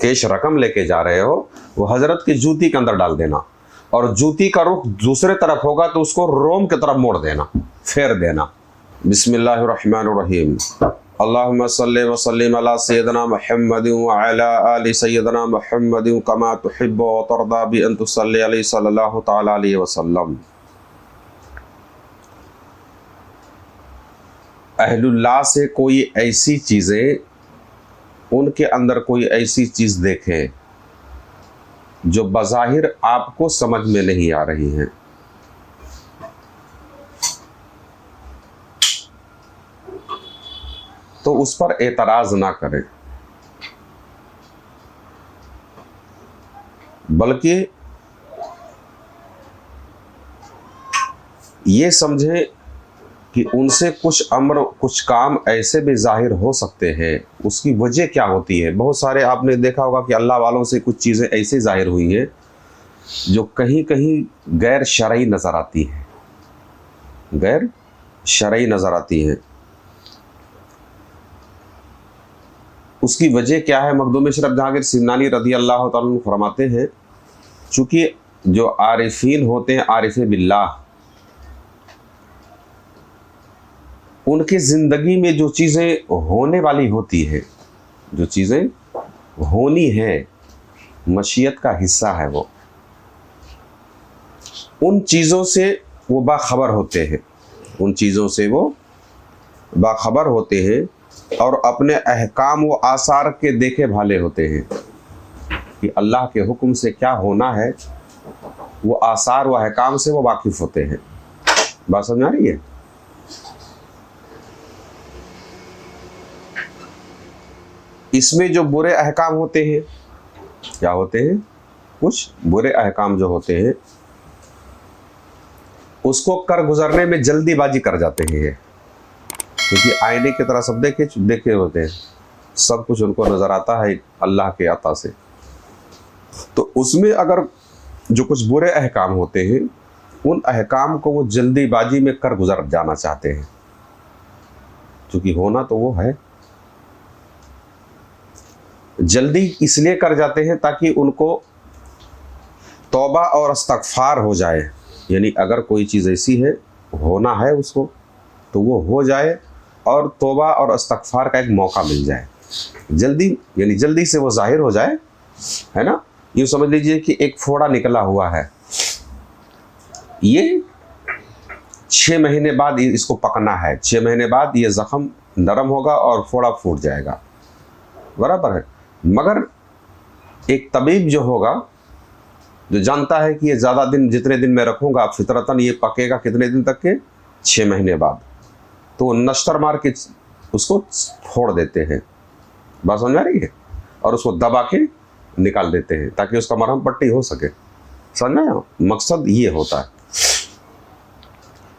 Cash رقم لے کے جا رہے ہو وہ حضرت کی جوتی کے اندر ڈال دینا، اور جوتی کا رخ دوسرے طرف ہوگا تو اس کو روم کی طرف موڑ دینا، پھیر دینا۔ بسم اللہ الرحمن الرحیم۔ اللہم صلی وسلم علی سیدنا محمد وعلی آل سیدنا محمد کما تحب وترضی بان تصلی علیہ صلی اللہ تعالی علیہ وسلم۔ اہل اللہ سے کوئی ایسی چیزیں، ان کے اندر کوئی ایسی چیز دیکھیں جو بظاہر آپ کو سمجھ میں نہیں آ رہی ہیں، تو اس پر اعتراض نہ کریں، بلکہ یہ سمجھیں کہ ان سے کچھ کام ایسے بھی ظاہر ہو سکتے ہیں، اس کی وجہ کیا ہوتی ہے۔ بہت سارے آپ نے دیکھا ہوگا کہ اللہ والوں سے کچھ چیزیں ایسی ظاہر ہوئی ہیں جو کہیں کہیں غیر شرعی نظر آتی ہیں، غیر شرعی نظر آتی ہیں۔ اس کی وجہ کیا ہے؟ مخدوم اشرف جہانگیر سمنانی رضی اللہ تعالیٰ عنہ فرماتے ہیں، چونکہ جو عارفین ہوتے ہیں، عارف باللہ، ان کی زندگی میں جو چیزیں ہونے والی ہوتی ہیں، جو چیزیں ہونی ہیں، مشیت کا حصہ ہے، وہ ان چیزوں سے وہ باخبر ہوتے ہیں، ان چیزوں سے وہ باخبر ہوتے ہیں، اور اپنے احکام و آثار کے دیکھے بھالے ہوتے ہیں کہ اللہ کے حکم سے کیا ہونا ہے، وہ آثار و احکام سے وہ واقف ہوتے ہیں۔ بات سمجھ آ رہی ہے؟ اس میں جو برے احکام ہوتے ہیں، کیا ہوتے ہیں؟ کچھ برے احکام جو ہوتے ہیں اس کو کر گزرنے میں جلدی بازی کر جاتے ہیں، کیونکہ آئینے کی طرح سب دیکھے ہوتے ہیں، سب کچھ ان کو نظر آتا ہے اللہ کے عطا سے۔ تو اس میں اگر جو کچھ برے احکام ہوتے ہیں، ان احکام کو وہ جلدی بازی میں کر گزر جانا چاہتے ہیں، کیونکہ ہونا تو وہ ہے۔ جلدی اس لیے کر جاتے ہیں تاکہ ان کو توبہ اور استغفار ہو جائے، یعنی اگر کوئی چیز ایسی ہے ہونا ہے اس کو تو وہ ہو جائے، اور توبہ اور استغفار کا ایک موقع مل جائے، جلدی، یعنی جلدی سے وہ ظاہر ہو جائے، ہے نا۔ یہ سمجھ لیجئے کہ ایک پھوڑا نکلا ہوا ہے، یہ 6 مہینے بعد اس کو پکنا ہے، 6 مہینے بعد یہ زخم نرم ہوگا اور پھوڑا پھوٹ جائے گا، برابر ہے۔ مگر ایک طبیب جو ہوگا، جو جانتا ہے کہ یہ زیادہ دن، جتنے دن میں رکھوں گا فطرتاً یہ پکے گا کتنے دن تک کے؟ 6 مہینے بعد، تو وہ نشتر مار کے اس کو پھوڑ دیتے ہیں، بات سمجھ آ رہی ہے، اور اس کو دبا کے نکال دیتے ہیں تاکہ اس کا مرہم پٹی ہو سکے، سمجھ آیا؟ مقصد یہ ہوتا ہے،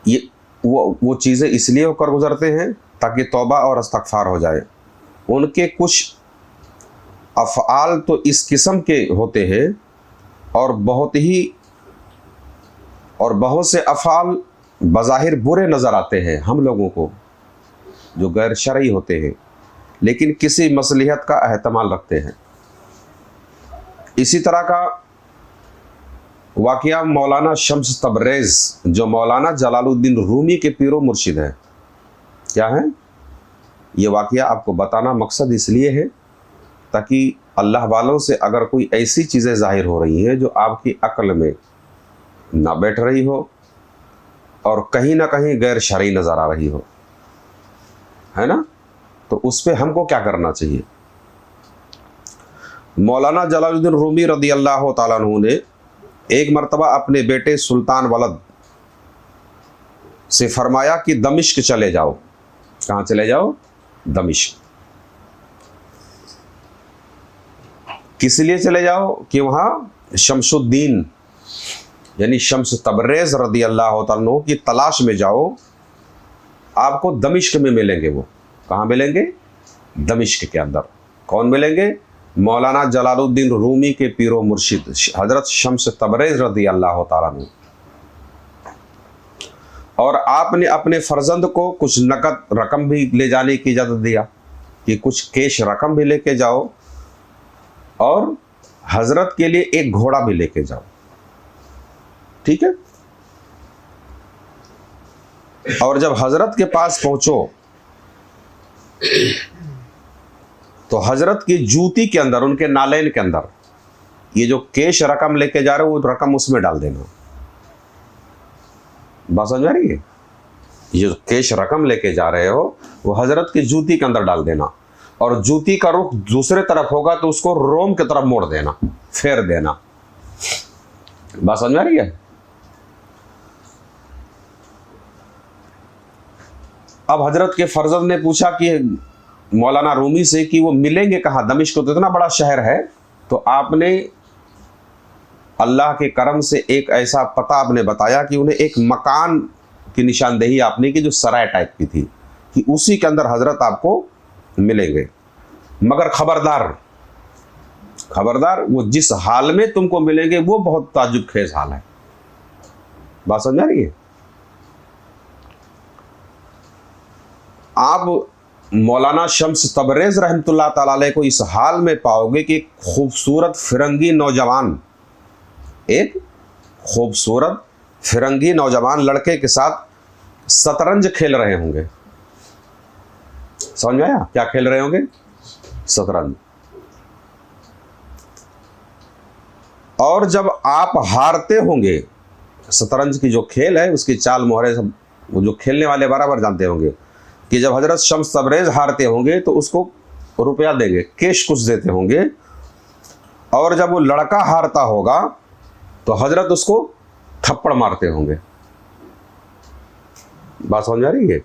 یہ وہ چیزیں اس لیے ہو کر گزرتے ہیں تاکہ توبہ اور استغفار ہو جائے۔ ان کے کچھ افعال تو اس قسم کے ہوتے ہیں، اور بہت سے افعال بظاہر برے نظر آتے ہیں ہم لوگوں کو، جو غیر شرعی ہوتے ہیں، لیکن کسی مصلحت کا احتمال رکھتے ہیں۔ اسی طرح کا واقعہ مولانا شمس تبریز، جو مولانا جلال الدین رومی کے پیر و مرشد ہے، کیا ہے یہ واقعہ آپ کو بتانا مقصد اس لیے ہے تاکہ اللہ والوں سے اگر کوئی ایسی چیزیں ظاہر ہو رہی ہیں جو آپ کی عقل میں نہ بیٹھ رہی ہو اور کہیں نہ کہیں غیر شرعی نظر آ رہی ہو، ہے نا، تو اس پہ ہم کو کیا کرنا چاہیے۔ مولانا جلال الدین رومی رضی اللہ تعالیٰ عنہ نے ایک مرتبہ اپنے بیٹے سلطان ولد سے فرمایا کہ دمشق چلے جاؤ۔ کہاں چلے جاؤ؟ دمشق۔ کس لیے چلے جاؤ؟ کہ وہاں شمس الدین یعنی شمس تبریز رضی اللہ تعالیٰ عنہ کی تلاش میں جاؤ، آپ کو دمشق میں ملیں گے۔ وہ کہاں ملیں گے؟ دمشق کے اندر۔ کون ملیں گے؟ مولانا جلال الدین رومی کے پیر و مرشد حضرت شمس تبریز رضی اللہ تعالیٰ عنہ۔ اور آپ نے اپنے فرزند کو کچھ نقد رقم بھی لے جانے کی اجازت دیا کہ کچھ کیش رقم بھی لے کے جاؤ، اور حضرت کے لیے ایک گھوڑا بھی لے کے جاؤ، ٹھیک ہے؟ اور جب حضرت کے پاس پہنچو تو حضرت کی جوتی کے اندر، ان کے نالین کے اندر یہ جو کیش رقم لے کے جا رہے ہو، وہ رقم اس میں ڈال دینا. بات سمجھ آ رہی ہے؟ یہ جو کیش رقم لے کے جا رہے ہو وہ حضرت کی جوتی کے اندر ڈال دینا، اور جوتی کا رخ دوسرے طرف ہوگا تو اس کو روم کی طرف موڑ دینا، پھیر دینا. بات سمجھ آ رہی ہے؟ اب حضرت کے فرزند نے پوچھا کہ مولانا رومی سے کہ وہ ملیں گے کہاں، دمشق تو اتنا بڑا شہر ہے. تو آپ نے اللہ کے کرم سے ایک ایسا پتہ آپ نے بتایا کہ انہیں ایک مکان کی نشاندہی آپ نے کی جو سرائے ٹائپ کی تھی، کہ اسی کے اندر حضرت آپ کو ملیں گے. مگر خبردار وہ جس حال میں تم کو ملیں گے وہ بہت تعجب خیز حال ہے. بات سمجھ آ رہی ہے؟ آپ مولانا شمس تبریز رحمۃ اللہ تعالی علیہ کو اس حال میں پاؤ گے کہ خوبصورت فرنگی نوجوان لڑکے کے ساتھ شطرنج کھیل رہے ہوں گے. سمجھ میں آیا؟ کیا کھیل رہے ہوں گے؟ شطرنج. اور جب آپ ہارتے ہوں گے، شطرنج کی جو کھیل ہے اس کی چال مہرے سب وہ جو کھیلنے والے برابر جانتے ہوں گے کہ جب حضرت شمس تبریز ہارتے ہوں گے تو اس کو روپیہ دیں گے، کیش کچھ دیتے ہوں گے. اور جب وہ لڑکا ہارتا ہوگا تو حضرت اس کو تھپڑ مارتے ہوں گے. بات سمجھ آ رہی ہے؟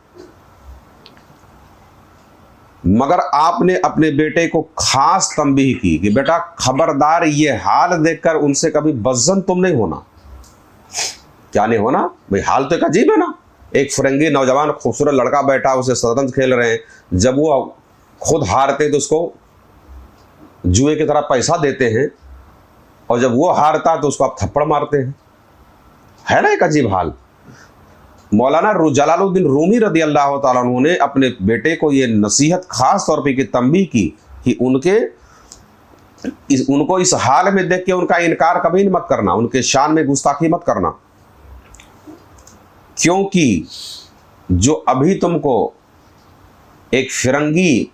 مگر آپ نے اپنے بیٹے کو خاص تنبیہ کی کہ بیٹا خبردار، یہ حال دیکھ کر ان سے کبھی بدظن تم نہیں ہونا. کیا نہیں ہونا بھئی؟ حال تو ایک عجیب ہے نا. ایک فرنگی نوجوان خوبصورت لڑکا بیٹھا، اسے شطرنج کھیل رہے ہیں، جب وہ خود ہارتے تو اس کو جوئے کی طرح پیسہ دیتے ہیں، اور جب وہ ہارتا تو اس کو آپ تھپڑ مارتے ہیں. ہے نا ایک عجیب حال. مولانا جلال الدین رومی رضی اللہ تعالیٰ عنہ نے اپنے بیٹے کو یہ نصیحت خاص طور پہ تنبیہ کی کہ ان کو اس حال میں دیکھ کے ان کا انکار کبھی مت کرنا، ان کے شان میں گستاخی مت کرنا، کیونکہ جو ابھی تم کو ایک فرنگی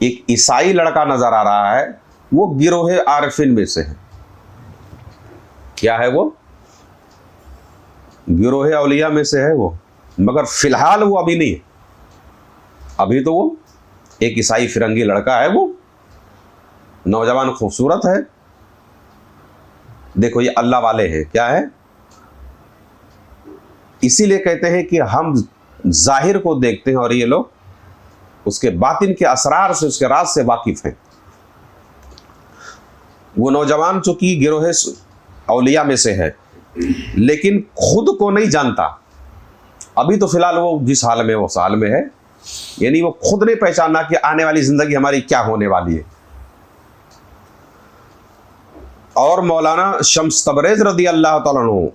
ایک عیسائی لڑکا نظر آ رہا ہے وہ گروہ عارفین میں سے ہے. کیا ہے وہ؟ گروہ اولیاء میں سے ہے وہ. مگر فی الحال وہ ابھی نہیں ہے. ابھی تو وہ ایک عیسائی فرنگی لڑکا ہے، وہ نوجوان خوبصورت ہے. دیکھو یہ اللہ والے ہیں. کیا ہے؟ اسی لیے کہتے ہیں کہ ہم ظاہر کو دیکھتے ہیں اور یہ لوگ اس کے باطن کے اسرار سے، اس کے راز سے واقف ہیں. وہ نوجوان چونکہ گروہ اولیاء میں سے ہے لیکن خود کو نہیں جانتا. ابھی تو فی الحال وہ جس حال میں وہ اس حال میں ہے، یعنی وہ خود نہیں پہچانا کہ آنے والی زندگی ہماری کیا ہونے والی ہے. اور مولانا شمس تبریز رضی اللہ تعالیٰ عنہ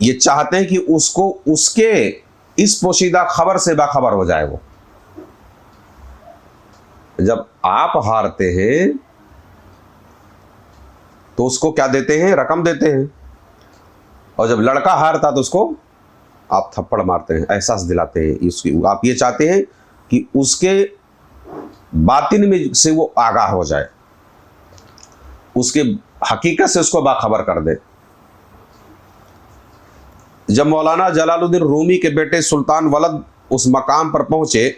یہ چاہتے ہیں کہ اس کو اس کے اس پوشیدہ خبر سے باخبر ہو جائے. وہ جب آپ ہارتے ہیں تو اس کو کیا دیتے ہیں؟ رقم دیتے ہیں. اور جب لڑکا ہارتا تو اس کو آپ تھپڑ مارتے ہیں، احساس دلاتے ہیں. آپ یہ چاہتے ہیں کہ اس کے باطن میں سے وہ آگاہ ہو جائے، اس کے حقیقت سے اس کو باخبر کر دے. جب مولانا جلال الدین رومی کے بیٹے سلطان ولد اس مقام پر پہنچے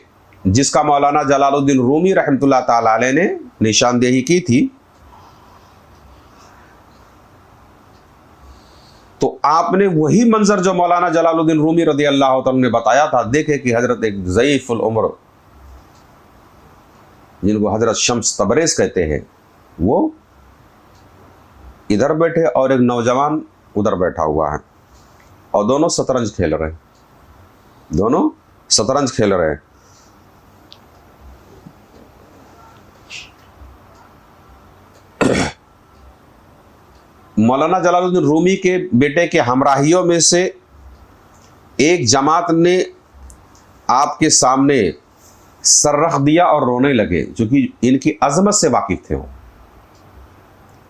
جس کا مولانا جلال الدین رومی رحمۃ اللہ تعالی علیہ نے نشاندہی کی تھی، تو آپ نے وہی منظر جو مولانا جلال الدین رومی رضی اللہ تعالیٰ نے بتایا تھا دیکھے کہ حضرت ایک ضعیف العمر جن کو حضرت شمس تبریز کہتے ہیں وہ ادھر بیٹھے اور ایک نوجوان ادھر بیٹھا ہوا ہے، اور دونوں شطرنج کھیل رہے ہیں. دونوں شطرنج کھیل رہے ہیں. مولانا جلال الدین رومی کے بیٹے کے ہمراہیوں میں سے ایک جماعت نے آپ کے سامنے سر رکھ دیا اور رونے لگے، چونکہ ان کی عظمت سے واقف تھے. وہ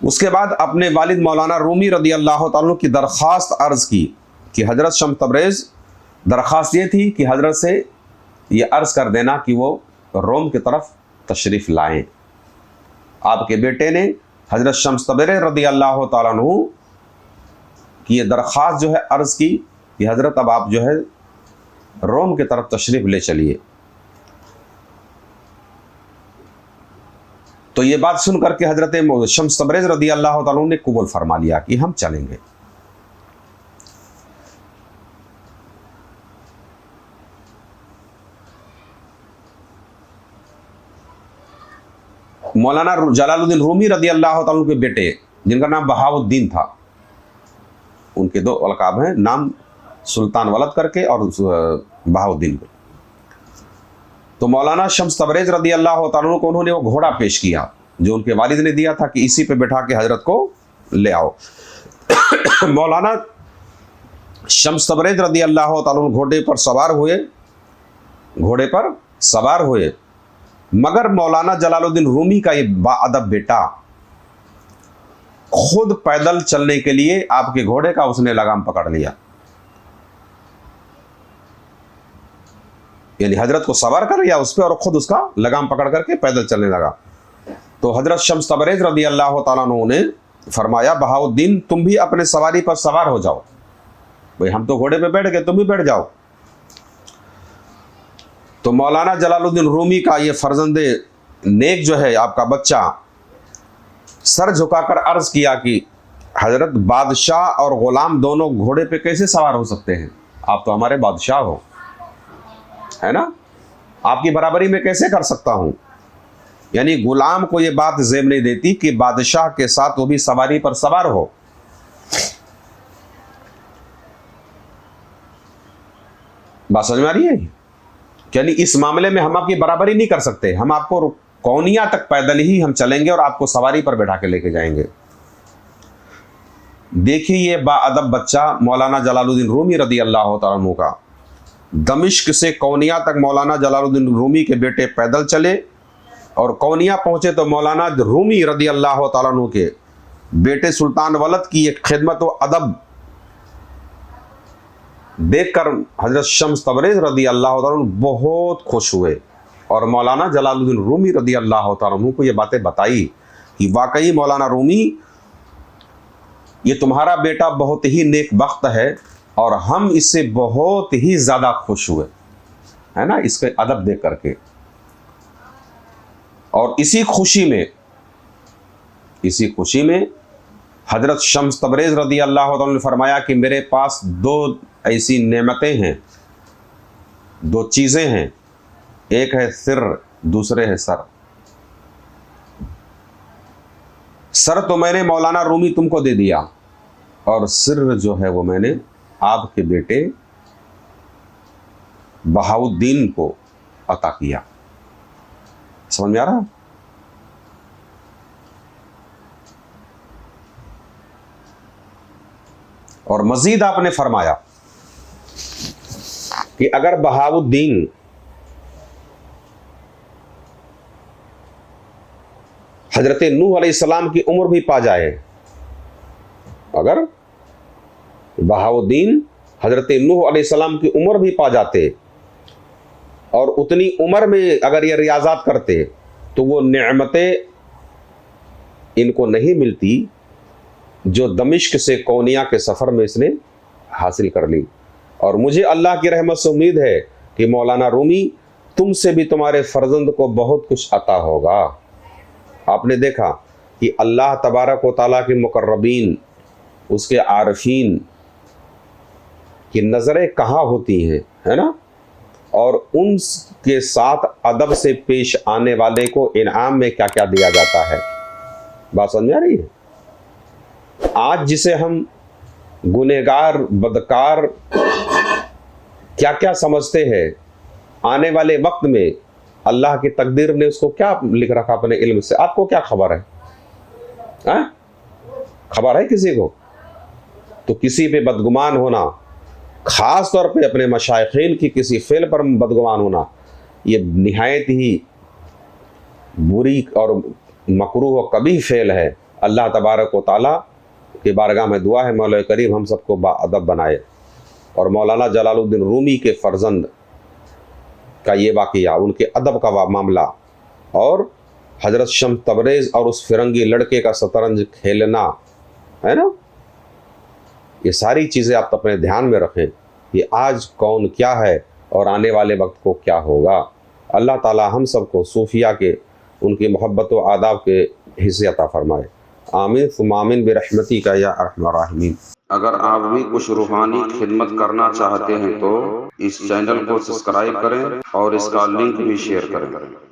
اس کے بعد اپنے والد مولانا رومی رضی اللہ تعالیٰ کی درخواست عرض کی کہ حضرت شمس تبریز، درخواست یہ تھی کہ حضرت سے یہ عرض کر دینا کہ وہ روم کی طرف تشریف لائیں۔ آپ کے بیٹے نے حضرت شمس تبریز رضی اللہ تعالیٰ عنہ کی یہ درخواست جو ہے عرض کی کہ حضرت اب آپ جو ہے روم کی طرف تشریف لے چلیے۔ تو یہ بات سن کر کے حضرت شمس تبریز رضی اللہ تعالیٰ عنہ نے قبول فرما لیا کہ ہم چلیں گے۔ مولانا جلال الدین رومی رضی اللہ تعالیٰ عنہ کے بیٹے جن کا نام بہاؤ الدین تھا، ان کے 2 القاب ہیں، نام سلطان ولد کر کے اور بہاؤ الدین کو۔ تو مولانا شمس تبریز رضی اللہ تعالیٰ عنہ کو انہوں نے وہ گھوڑا پیش کیا جو ان کے والد نے دیا تھا کہ اسی پہ بٹھا کے حضرت کو لے آؤ۔ مولانا شمس تبریز رضی اللہ تعالیٰ عنہ گھوڑے پر سوار ہوئے، مگر مولانا جلال الدین رومی کا یہ با ادب بیٹا خود پیدل چلنے کے لیے آپ کے گھوڑے کا اس نے لگام پکڑ لیا، یعنی حضرت کو سوار کر لیا اس پہ اور خود اس کا لگام پکڑ کر کے پیدل چلنے لگا۔ تو حضرت شمس تبریز رضی اللہ تعالیٰ عنہ نے فرمایا بہاؤ الدین تم بھی اپنے سواری پر سوار ہو جاؤ، بھئی ہم تو گھوڑے پہ بیٹھ گئے تم بھی بیٹھ جاؤ۔ تو مولانا جلال الدین رومی کا یہ فرزند نیک جو ہے آپ کا بچہ سر جھکا کر عرض کیا کہ حضرت بادشاہ اور غلام دونوں گھوڑے پہ کیسے سوار ہو سکتے ہیں؟ آپ تو ہمارے بادشاہ ہو، ہے نا، آپ کی برابری میں کیسے کر سکتا ہوں؟ یعنی غلام کو یہ بات زیب نہیں دیتی کہ بادشاہ کے ساتھ وہ بھی سواری پر سوار ہو۔ بات سمجھ میں آ رہی ہے؟ یعنی اس معاملے میں ہم آپ کی برابری نہیں کر سکتے، ہم آپ کو کونیا تک پیدل ہی ہم چلیں گے اور آپ کو سواری پر بیٹھا کے لے کے جائیں گے۔ دیکھیے یہ با ادب بچہ مولانا جلال الدین رومی رضی اللہ تعالیٰ عنہ کا، دمشق سے کونیا تک مولانا جلال الدین رومی کے بیٹے پیدل چلے اور کونیا پہنچے تو مولانا رومی رضی اللہ تعالیٰ عنہ کے بیٹے سلطان ولد کی ایک خدمت و ادب دیکھ کر حضرت شمس تبریز رضی اللہ تعالیٰ عنہ بہت خوش ہوئے اور مولانا جلال الدین رومی رضی اللہ تعالیٰ عنہ کو یہ باتیں بتائی کہ واقعی مولانا رومی یہ تمہارا بیٹا بہت ہی نیک بخت ہے اور ہم اس سے بہت ہی زیادہ خوش ہوئے، ہے نا، اس کے ادب دیکھ کر کے۔ اور اسی خوشی میں حضرت شمس تبریز رضی اللہ عنہ نے فرمایا کہ میرے پاس 2 ایسی نعمتیں ہیں، 2 چیزیں ہیں، ایک ہے سر، دوسرے ہے سر۔ سر تو میں نے مولانا رومی تم کو دے دیا اور سر جو ہے وہ میں نے آپ کے بیٹے بہاؤ الدین کو عطا کیا۔ سمجھ میں آ رہا؟ اور مزید آپ نے فرمایا کہ اگر بہاؤ الدین حضرت نوح علیہ السلام کی عمر بھی پا جائے، اگر بہاؤ الدین حضرت نوح علیہ السلام کی عمر بھی پا جاتے اور اتنی عمر میں اگر یہ ریاضات کرتے تو وہ نعمتیں ان کو نہیں ملتی جو دمشق سے کونیا کے سفر میں اس نے حاصل کر لی۔ اور مجھے اللہ کی رحمت سے امید ہے کہ مولانا رومی تم سے بھی تمہارے فرزند کو بہت کچھ عطا ہوگا۔ آپ نے دیکھا کہ اللہ تبارک و تعالیٰ کے مقربین، اس کے عارفین کی نظریں کہاں ہوتی ہیں، ہے نا، اور ان کے ساتھ ادب سے پیش آنے والے کو انعام میں کیا کیا دیا جاتا ہے۔ بات سمجھ میں آ رہی ہے؟ آج جسے ہم گنہگار، بدکار کیا کیا سمجھتے ہیں، آنے والے وقت میں اللہ کی تقدیر نے اس کو کیا لکھ رکھا اپنے علم سے، آپ کو کیا خبر ہے؟ خبر ہے کسی کو؟ تو کسی پہ بدگمان ہونا، خاص طور پہ اپنے مشائخین کی کسی فعل پر بدگمان ہونا، یہ نہایت ہی بری اور مکروہ و قبیح فعل ہے۔ اللہ تبارک و تعالیٰ کی بارگاہ میں دعا ہے مولا کریم ہم سب کو باادب بنائے. اور مولانا جلال الدین رومی کے فرزند کا یہ واقعہ، ان کے ادب کا معاملہ، اور حضرت شمس تبریز اور اس فرنگی لڑکے کا شطرنج کھیلنا ہے نا، یہ ساری چیزیں آپ اپنے دھیان میں رکھیں کہ آج کون کیا ہے اور آنے والے وقت کو کیا ہوگا. اللہ تعالی ہم سب کو صوفیہ کے ان کی محبت و آداب کے حصے عطا فرمائے. آمین ثم آمین برحمتی کا یا ارحم الراحمین. اگر آپ بھی کچھ روحانی خدمت کرنا چاہتے ہیں تو اس چینل کو سبسکرائب کریں اور اس کا لنک بھی شیئر کریں.